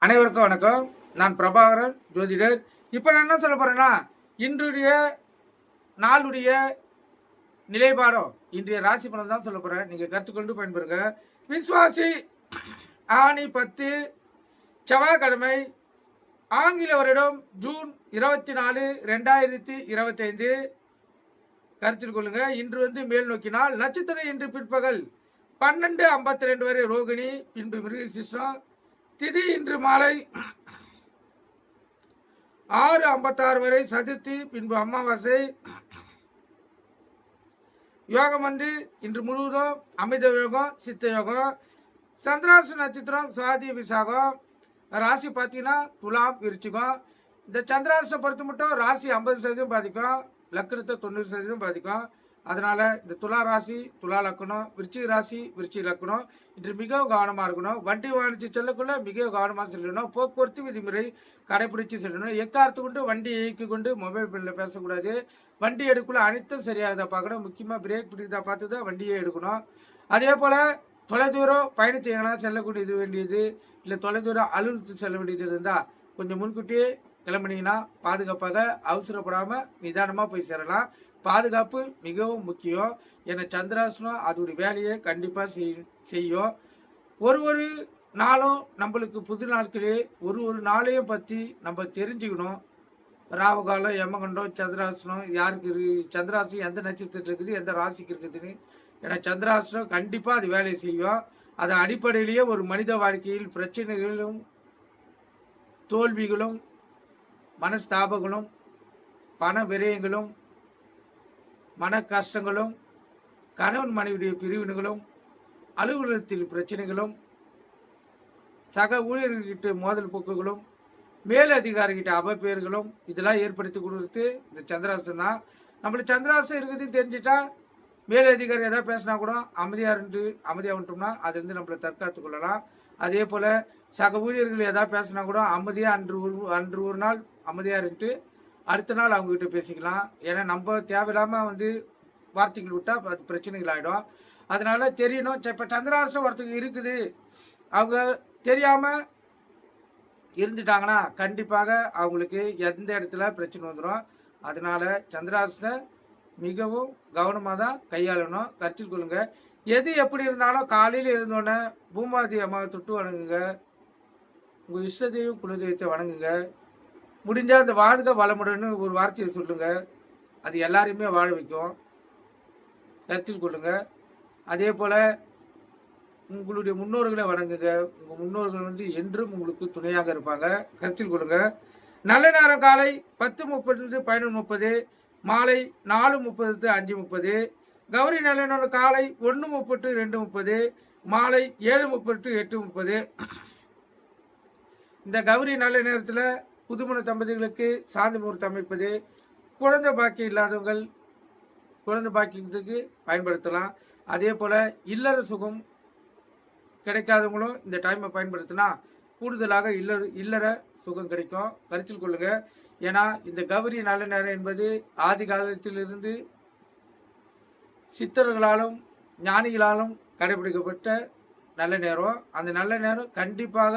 அனைவருக்கும் வணக்கம். நான் பிரபாகரன் ஜோதிடர். இப்போ நான் என்ன சொல்ல போறேன்னா, இன்றைய நாளுடைய நிலைப்பாடம், இன்றைய ராசி பலன் தான் சொல்ல போறேன். நீங்க கற்றுக்கொண்டு பயன்பெறுங்க. விஸ்வாசி ஆணி 10 செவ்வாய்க்கிழமை, ஆங்கில வருடம் ஜூன் 24, 2025. கருத்தில் கொள்ளுங்க. இன்று மேல் நோக்கினால் நட்சத்திரம் இன்று பிற்பகல் 12:52 வரை ரோகிணி, பின்பு மிருகசீரிஷம். திதி இன்று மாலை 6:56 வரை சதுர்த்தி, பின்பு அமாவாசை. யோகம் இன்று முழுவதும் அமிர்த யோகம், சித்த யோகம். சந்திராச நட்சத்திரம் சுவாதி விசாகம். ராசி பார்த்தீங்கன்னா துலாம் விருச்சிகம். இந்த சந்திராசை பொறுத்து மட்டும் ராசி 50% பாதிக்கும், லக்கணத்தை 90% பாதிக்கும். அதனால இந்த துலா ராசி, துலா லக்கணம், விருச்சிக ராசி, விருச்சிக லக்கணம் இன்று மிகவும் கவனமாக இருக்கணும். வண்டி வாங்கிச்சு செல்லக்குள்ள மிக கவனமாக செல்லணும். போக்குவரத்து விதிமுறை கடைபிடிச்சு செல்லணும். எக்காரத்து கொண்டு வண்டி இயக்கி கொண்டு மொபைல் பில்லில் பேசக்கூடாது. வண்டி எடுக்குள்ள அனைத்தும் சரியாக பார்க்கணும். முக்கியமாக பிரேக் பிடிக்கிறதா பார்த்து தான் வண்டியே எடுக்கணும். அதே போல் தொலைதூரம் பயணத்தை எங்கன்னா செல்லக்கூடியது வேண்டியது, இல்லை தொலைதூரம் அலுவலகத்துக்கு செல்ல வேண்டியது இருந்தால் கொஞ்சம் முன்கூட்டியே கிளம்புனீங்கன்னா பாதுகாப்பாக அவசரப்படாமல் நிதானமாக போய் சேரலாம். பாதுகாப்பு மிகவும் முக்கியம். ஏன்னா சந்திராசனம் அதோடைய வேலையை கண்டிப்பாக செய்யும். ஒரு நாளும் நம்மளுக்கு புது நாட்களே ஒரு நாளையும் பற்றி நம்ம தெரிஞ்சுக்கணும். ராவகாலம், யமகண்டம், சந்திராசனம் யாருக்கு சந்திராசனம் எந்த நட்சத்திரத்தில் இருக்குது, எந்த ராசிக்கு இருக்குதுன்னு. ஏன்னா சந்திராசனம் கண்டிப்பாக அது வேலையை செய்யும். அதன் அடிப்படையிலேயே ஒரு மனித வாழ்க்கையில் பிரச்சனைகளும், தோல்விகளும், மனஸ்தாபங்களும், பண விரயங்களும், மன கஷ்டங்களும், கணவன் மனைவியுடைய பிரிவினைகளும், அலுவலகத்தில் பிரச்சனைகளும், சக ஊழியர்கிட்ட மோதல் போக்குகளும், மேல் அதிகாரிகிட்ட அவப்பெயர்களும் இதெல்லாம் ஏற்படுத்தி கொடுத்து இந்த சந்திராசனம் தான். நம்மளுக்கு சந்திராசனம் இருக்குதுன்னு தெரிஞ்சுட்டா மேல் அதிகாரி எதாவது பேசினா கூட அமைதியாக விட்டோம்னா அது நம்மளை தற்காத்து கொள்ளலாம். அதே போல் சக ஊழியர்கள் எதாவது பேசினா கூட அமைதியாக அன்று ஒரு நாள் அமைதியாக இருந்துட்டு அடுத்த நாள் அவங்ககிட்ட பேசிக்கலாம். ஏன்னா நம்ம தேவையில்லாமல் வார்த்தைகள் விட்டால் அது பிரச்சனைகள் ஆகிடும். அதனால தெரியணும். இப்போ சந்திராசனம் ஒருத்தருக்கு இருக்குது, அவங்க தெரியாமல் இருந்துட்டாங்கன்னா கண்டிப்பாக அவங்களுக்கு எந்த இடத்துல பிரச்சனை வந்துடும். அதனால சந்திராசனை மிகவும் கவனமாக தான் கையாளணும். கருத்தில் கொள்ளுங்க. எது எப்படி இருந்தாலும் காலையில் இருந்தோடனே பூமாதி அம்மாவை தொட்டு வணங்குங்க. உங்கள் இஷ்டத்தையும் குலதெய்வத்தை வணங்குங்க. முடிஞ்சால் அந்த வாழ்க வளமுடன்னு ஒரு வார்த்தையை சொல்லுங்க. அது எல்லாரையுமே வாழ வைக்கும். கருத்தில் கொள்ளுங்க. அதே போல் உங்களுடைய முன்னோர்களை வணங்குங்க. உங்கள் முன்னோர்கள் என்றும் உங்களுக்கு துணையாக இருப்பாங்க. கருத்தில் கொள்ளுங்க. நல்ல நேரம் காலை 10:30 11:30, மாலை 4:30 5:30. கௌரி நல்ல நேரம் காலை 1:30 2:30, மாலை 7:30 8:30. இந்த கௌரி நல்ல நேரத்தில் புதுமண தம்பதிகளுக்கு சாந்தி முகூர்த்தம் அமைப்பது, குழந்தை பாக்கியம் இல்லாதவங்கள் குழந்தை பாக்கியத்துக்கு பயன்படுத்தலாம். அதே போல் இல்லற சுகம் கிடைக்காதவங்களும் இந்த டைமை பயன்படுத்தினா கூடுதலாக இல்லற சுகம் கிடைக்கும். கருத்தில் கொள்ளுங்க. ஏன்னா இந்த கௌரி நல்ல நேரம் என்பது ஆதி காலத்திலிருந்து சித்தர்களாலும் ஞானிகளாலும் கடைபிடிக்கப்பட்ட நல்ல நேரம். அந்த நல்ல நேரம் கண்டிப்பாக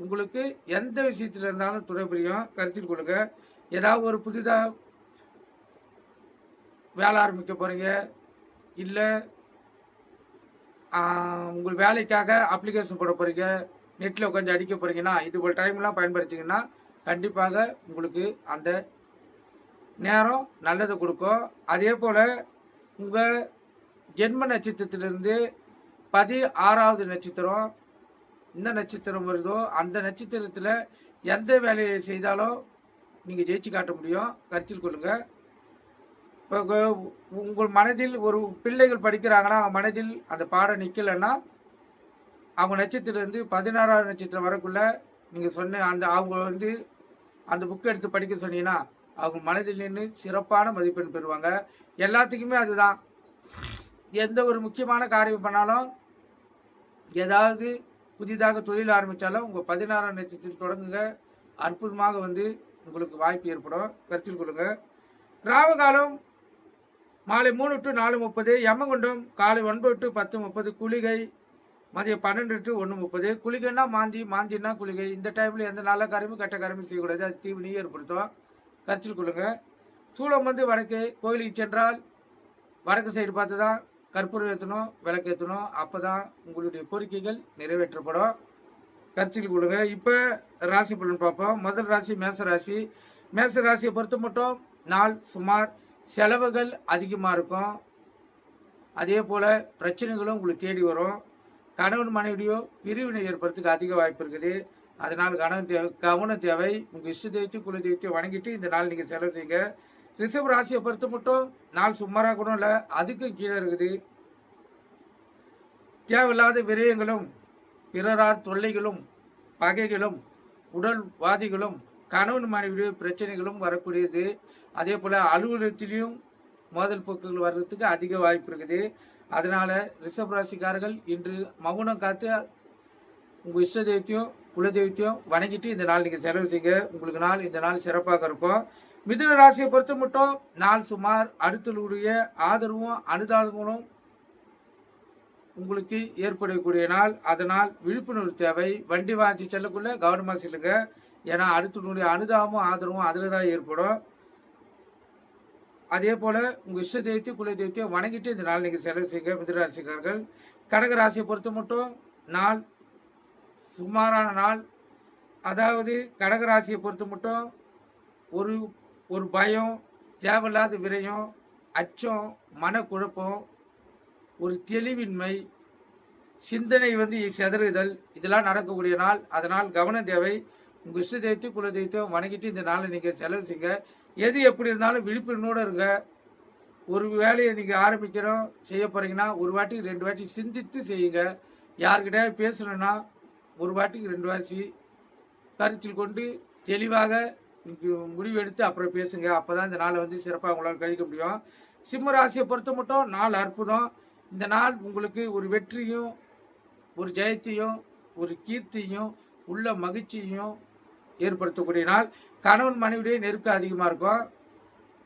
உங்களுக்கு எந்த விஷயத்தில் இருந்தாலும் துணை புரியும். கருத்தில் கொள்ளுங்க. ஏதாவது ஒரு புதிதாக வேலை ஆரம்பிக்க போகிறீங்க, இல்லை உங்கள் வேலைக்காக அப்ளிகேஷன் போட போகிறீங்க, நெட்டில் உட்காந்து அடிக்க போகிறீங்கன்னா இது போல் டைம்லாம் பயன்படுத்திங்கன்னா கண்டிப்பாக உங்களுக்கு அந்த நேரம் நல்லதை கொடுக்கும். அதே போல் உங்கள் ஜென்ம நட்சத்திரத்திலிருந்து 16வது நட்சத்திரம் எந்த நட்சத்திரம் வருதோ அந்த நட்சத்திரத்தில் எந்த வேலையை செய்தாலும் நீங்கள் ஜெயிச்சு காட்ட முடியும். கருத்தில் கொள்ளுங்கள். இப்போ உங்கள் மனதில் ஒரு பிள்ளைகள் படிக்கிறாங்கன்னா அவங்க மனதில் அந்த பாடம் நிற்கலைன்னா அவங்க நட்சத்திரம் 16வது நட்சத்திரம் வரக்குள்ள நீங்கள் சொன்ன அவங்க அந்த புக்கை எடுத்து படிக்க சொன்னீங்கன்னா அவங்க மனதில் நின்று சிறப்பான மதிப்பெண் பெறுவாங்க. எல்லாத்துக்குமே அதுதான். எந்த ஒரு முக்கியமான காரியம் பண்ணாலும், ஏதாவது புதிதாக தொழில் ஆரம்பித்தாலும் உங்கள் 16ஆம் நட்சத்திரம் தொடங்குங்க. அற்புதமாக உங்களுக்கு வாய்ப்பு ஏற்படும். கருத்தில் கொள்ளுங்க. ராவகாலம் மாலை 3 to 4:30, யமகுண்டம் காலை 9 to 10:30, குளிகை மதியம் 12 to 1:30. குளிகைன்னா மாந்தி, மாந்தின்னா குளிகை. இந்த டைமில் எந்த நல்ல காரியமும் கெட்ட காரியமும் செய்யக்கூடாது. அது தீவினையை ஏற்படுத்தும். கருத்தில் கொள்ளுங்க. சூலம் வந்து வடக்கு. கோயிலுக்கு சென்றால் வடக்கு சைடு பார்த்து தான் கற்பூரம் ஏற்றணும், விளக்கு ஏற்றணும். அப்போ தான் உங்களுடைய கோரிக்கைகள் நிறைவேற்றப்படும். கருத்தில் கொள்ளுங்க. இப்போ ராசி பலன் பார்ப்போம். முதல் ராசி மேச ராசி. மேச ராசியை பொறுத்த மட்டும் நாள் சுமார் செலவுகள் அதிகமாக இருக்கும். அதே போல் பிரச்சனைகளும் உங்களுக்கு தேடி வரும். கணவன் மனைவியோ பிரிவினை ஏற்படுறதுக்கு அதிக வாய்ப்பு இருக்குது. அதனால் கவனம் தேவை. உங்கள் இஷ்ட தெய்வத்தையும் குல தெய்வத்தையும் வணங்கிட்டு இந்த நாள் நீங்கள் செலவு செய்யுங்க. ரிஷப ராசியை பொறுத்த மட்டும் நாள் சுமாராக கூட இல்லை, அதுக்கும் கீழே இருக்குது. தேவையில்லாத விரயங்களும் பிறரார் தொல்லைகளும் பகைகளும் உடல்வாதிகளும் கணவன் மனைவியுடைய பிரச்சனைகளும் வரக்கூடியது. அதே போல் அலுவலகத்திலையும் மோதல் போக்குகள் வர்றதுக்கு அதிக வாய்ப்பு இருக்குது. அதனால் ரிஷப ராசிக்காரர்கள் இன்று மௌனம் காத்து உங்கள் இஷ்ட தெய்வத்தையும் குலதெய்வத்தையும் வணங்கிட்டு இந்த நாள் நீங்கள் செலவு செய்யுங்க. உங்களுக்கு நாள் இந்த நாள் சிறப்பாக இருக்கும். மிதுன ராசியை பொறுத்த மட்டும் நாள் சுமார் அடுத்தவர்களுடைய ஆதரவும் அனுதாபங்களும் உங்களுக்கு ஏற்படக்கூடிய நாள். அதனால் விழிப்புணர்வு தேவை. வண்டி வாங்கி செல்லக்குள்ள கவனமாக செல்லுங்க. ஏன்னா அடுத்தவனுடைய அனுதாபமும் ஆதரவும் அதில் தான் ஏற்படும். அதே போல் உங்கள் இஷ்ட தெய்வத்தையும் குல தெய்வத்தையும் வணங்கிட்டு இந்த நாள் நீங்கள் செலவு செய்யுங்க. மிதுனராசிக்காரர்கள். கடகராசியை பொறுத்த மட்டும் நாள் சுமாரான நாள். அதாவது கடகராசியை பொறுத்த மட்டும் ஒரு பயம், தேவையில்லாத விரயம், அச்சம், மனக்குழப்பம், ஒரு தெளிவின்மை, சிந்தனை வந்து செதறுதல், இதெல்லாம் நடக்கக்கூடிய நாள். அதனால் கவனம் தேவை. உங்கள் இஷ்ட தெய்வத்தையும் குல தெய்வத்தையும் வணங்கிட்டு இந்த நாளை நீங்கள் செலவு செய்யுங்க. எது எப்படி இருந்தாலும் விழிப்புணர்வோடு இருங்க. ஒரு வேலையை நீங்கள் ஆரம்பிக்கிறோம் செய்ய போகிறீங்கன்னா ஒரு வாட்டிக்கு 2 வாட்டி சிந்தித்து செய்யுங்க. யார்கிட்ட பேசணுன்னா ஒரு வாட்டிக்கு 2 வாட்டி கருத்தில் கொண்டு தெளிவாக முடிவெடுத்து அப்புறம் பேசுங்க. அப்போ தான் இந்த நாளை வந்து சிறப்பாக உங்களால் கழிக்க முடியும். சிம்ம ராசியை பொறுத்த மட்டும் நாள் அற்புதம். இந்த நாள் உங்களுக்கு ஒரு வெற்றியும் ஒரு ஜெயத்தையும் ஒரு கீர்த்தியும் உள்ள மகிழ்ச்சியையும் ஏற்படுத்தக்கூடிய நாள். கணவன் மனைவியுடைய நெருக்கம் அதிகமாக இருக்கும்.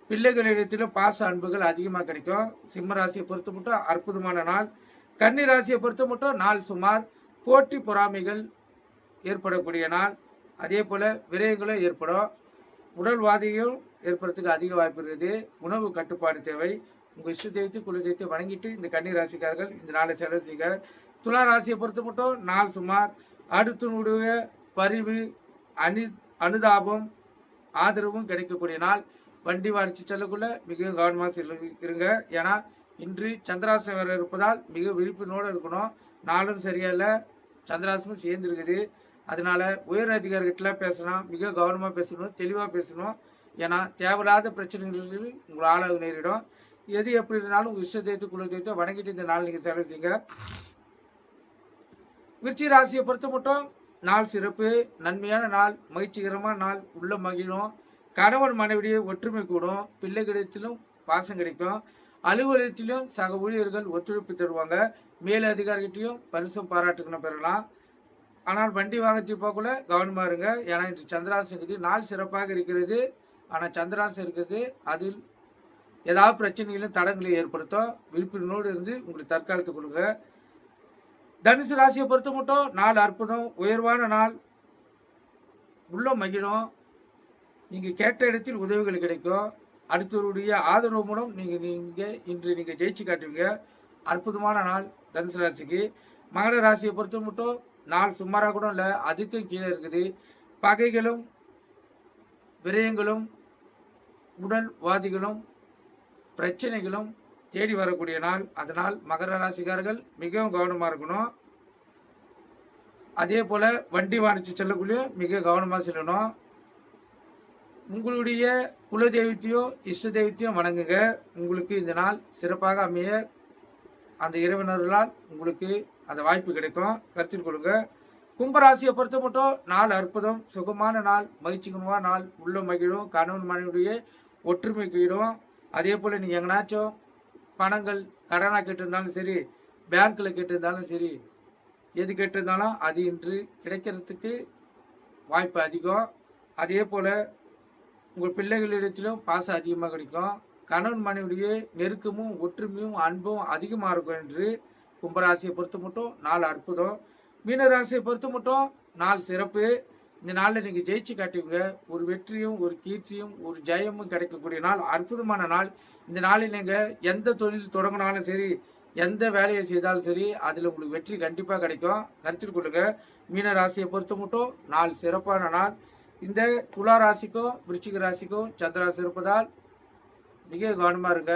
பிள்ளைகளிடத்திலும் பாச அன்புகள் அதிகமாக கிடைக்கும். சிம்ம ராசியை பொறுத்த மட்டும் அற்புதமான நாள். கன்னி ராசியை பொறுத்த மட்டும் நாள் சுமார் போட்டி பொறாமைகள் ஏற்படக்கூடிய நாள். அதே போல் விரயங்களும் ஏற்படும். உடல்வாதிகள் ஏற்படுறதுக்கு அதிக வாய்ப்பு இருக்குது. உணவு கட்டுப்பாடு தேவை. உங்கள் இஷ்ட தெய்வத்தை குல தெய்வத்தை வணங்கிட்டு இந்த கன்னி ராசிக்காரர்கள் இந்த நாளை செலவு செய்க. துலா ராசியை பொறுத்த மட்டும் நாள் சுமார் அடுத்தனுடைய பரிவு அனுதாபம் ஆதரவும் கிடைக்கக்கூடிய நாள். வண்டி வாடிச்சு செல்லக்குள்ள மிக கவனமாக இருங்க. ஏன்னா இன்று சந்திராசனம் வேறு இருப்பதால் மிக விழிப்புணோடு இருக்கணும். நாளும் சரியில்லை, சந்திராசனம் சேர்ந்துருக்குது. அதனால உயர் அதிகாரிகிட்டலாம் பேசணும், மிக கவனமாக பேசணும், தெளிவாக பேசணும். ஏன்னா தேவையில்லாத பிரச்சனைகளில் உங்கள் ஆளாக நேரிடும். எது எப்படி இருந்தாலும் உங்கள் இஷ்ட தெய்வத்தை குல தெய்வத்தை வணங்கிட்டு இந்த நாள் நீங்கள் செலவு செய்யுங்க. விருச்சிக ராசியை பொறுத்த மட்டும் நாள் சிறப்பு, நன்மையான நாள், மகிழ்ச்சிகரமான நாள், உள்ள மகிழும். கணவன் மனைவிடைய ஒற்றுமை கூடும். பிள்ளைகளிடத்திலும் பாசம் கிடைக்கும். அலுவலகத்திலும் சக ஊழியர்கள் ஒத்துழைப்பு தருவாங்க. மேல் அதிகாரிகிட்டையும் பரிசும் பாராட்டுக்கணும் பெறலாம். ஆனால் வண்டி வாங்கி போகக்குள்ள கவனமாக இருங்க. ஏன்னா இன்று சந்திராசம் இருக்குது. நாள் சிறப்பாக இருக்கிறது, ஆனால் சந்திராசம் இருக்குது. அதில் ஏதாவது பிரச்சனைகளும் தடங்களை ஏற்படுத்தும். விழிப்புணர்வோடு இருந்து உங்களுக்கு தற்காலத்து கொடுங்க. தனுசு ராசியை பொறுத்த மட்டும் நாள் அற்புதம், உயர்வான நாள், உள்ள மகிழும். நீங்கள் கேட்ட இடத்தில் உதவிகள் கிடைக்கும். அடுத்தவருடைய ஆதரவு மூலம் இன்று நீங்கள் ஜெயிச்சு காட்டுவீங்க. அற்புதமான நாள் தனுசு ராசிக்கு. மகர ராசியை பொறுத்த மட்டும் நாள் சுமாராக கூட இல்லை, அதுக்கும் கீழே இருக்குது. பகைகளும் விரயங்களும் உடல்வாதிகளும் பிரச்சனைகளும் தேடி வரக்கூடிய நாள். அதனால் மகர ராசிக்காரர்கள் மிகவும் கவனமாக இருக்கணும். அதே போல் வண்டி வாணிச்சு செல்லக்குள்ளேயும் மிக கவனமாக செல்லணும். உங்களுடைய குலதெய்வத்தையோ இஷ்ட தெய்வத்தையும் வணங்குங்க. உங்களுக்கு இந்த நாள் சிறப்பாக அமைய அந்த இறைவனர்களால் உங்களுக்கு அந்த வாய்ப்பு கிடைக்கும். கருத்தில் கொள்ளுங்க. கும்பராசியை பொறுத்த மட்டும் நாள் அற்புதம், சுகமான நாள், மகிழ்ச்சிகரமான நாள், உள்ள மகிழும். கணவன் மனைவியுடைய ஒற்றுமை கீழும். அதே போல் நீங்கள் எங்கனாச்சும் பணங்கள் கடனாக கேட்டிருந்தாலும் சரி, பேங்க்கில் கேட்டிருந்தாலும் சரி, எது கேட்டிருந்தாலும் அது இன்று கிடைக்கிறதுக்கு வாய்ப்பு அதிகம். அதே போல் உங்கள் பிள்ளைகளிடத்திலும் பாசம் அதிகமாக கிடைக்கும். கணவன் மனைவியுடைய நெருக்கமும் ஒற்றுமையும் அன்பும் அதிகமாக இருக்கும் என்று கும்பராசியை பொறுத்த மட்டும் நாள் அற்புதம். மீன ராசியை பொறுத்த மட்டும் நாள் சிறப்பு. இந்த நாளில் நீங்கள் ஜெயிச்சு காட்டுவீங்க. ஒரு வெற்றியும் ஒரு கீர்த்தியும் ஒரு ஜெயமும் கிடைக்கக்கூடிய நாள், அற்புதமான நாள். இந்த நாளில் நீங்கள் எந்த தொழில் தொடங்கினாலும் சரி, எந்த வேலையை செய்தாலும் சரி, அதில் உங்களுக்கு வெற்றி கண்டிப்பாக கிடைக்கும். கருத்தில் கொள்ளுங்க. மீன ராசியை பொறுத்த மட்டும் நாள் சிறப்பான நாள். இந்த துலா ராசிக்கும் விருச்சிக ராசிக்கும் சந்திராசி இருப்பதால் மிக கவனமாக இருங்க.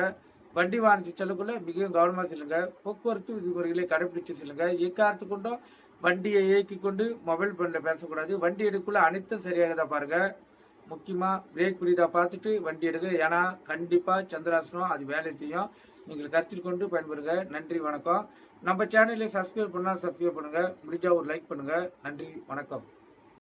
வண்டி வாகனத்தை செல்லக்குள்ள மிகவும் கவனமாக செல்லுங்க. போக்குவரத்து விதிமுறைகளை கடைபிடிச்சு செல்லுங்க. எக்காரத்து கொண்டும் வண்டியை இயக்கி கொண்டு மொபைல் ஃபோனில் பேசக்கூடாது. வண்டி எடுக்குள்ள அனைத்தும் சரியாக தான் பாருங்கள். முக்கியமாக பிரேக் பிடிதா பார்த்துட்டு வண்டி எடுங்க. ஏன்னா கண்டிப்பாக சந்திராசனம் அது வேலை செய்யும். நீங்கள் கருத்தில் கொண்டு பயன்பெறுங்க. நன்றி, வணக்கம். நம்ம சேனலை சப்ஸ்கிரைப் பண்ணால் சப்ஸ்கிரைப் பண்ணுங்கள். முடிஞ்சால் ஒரு லைக் பண்ணுங்கள். நன்றி, வணக்கம்.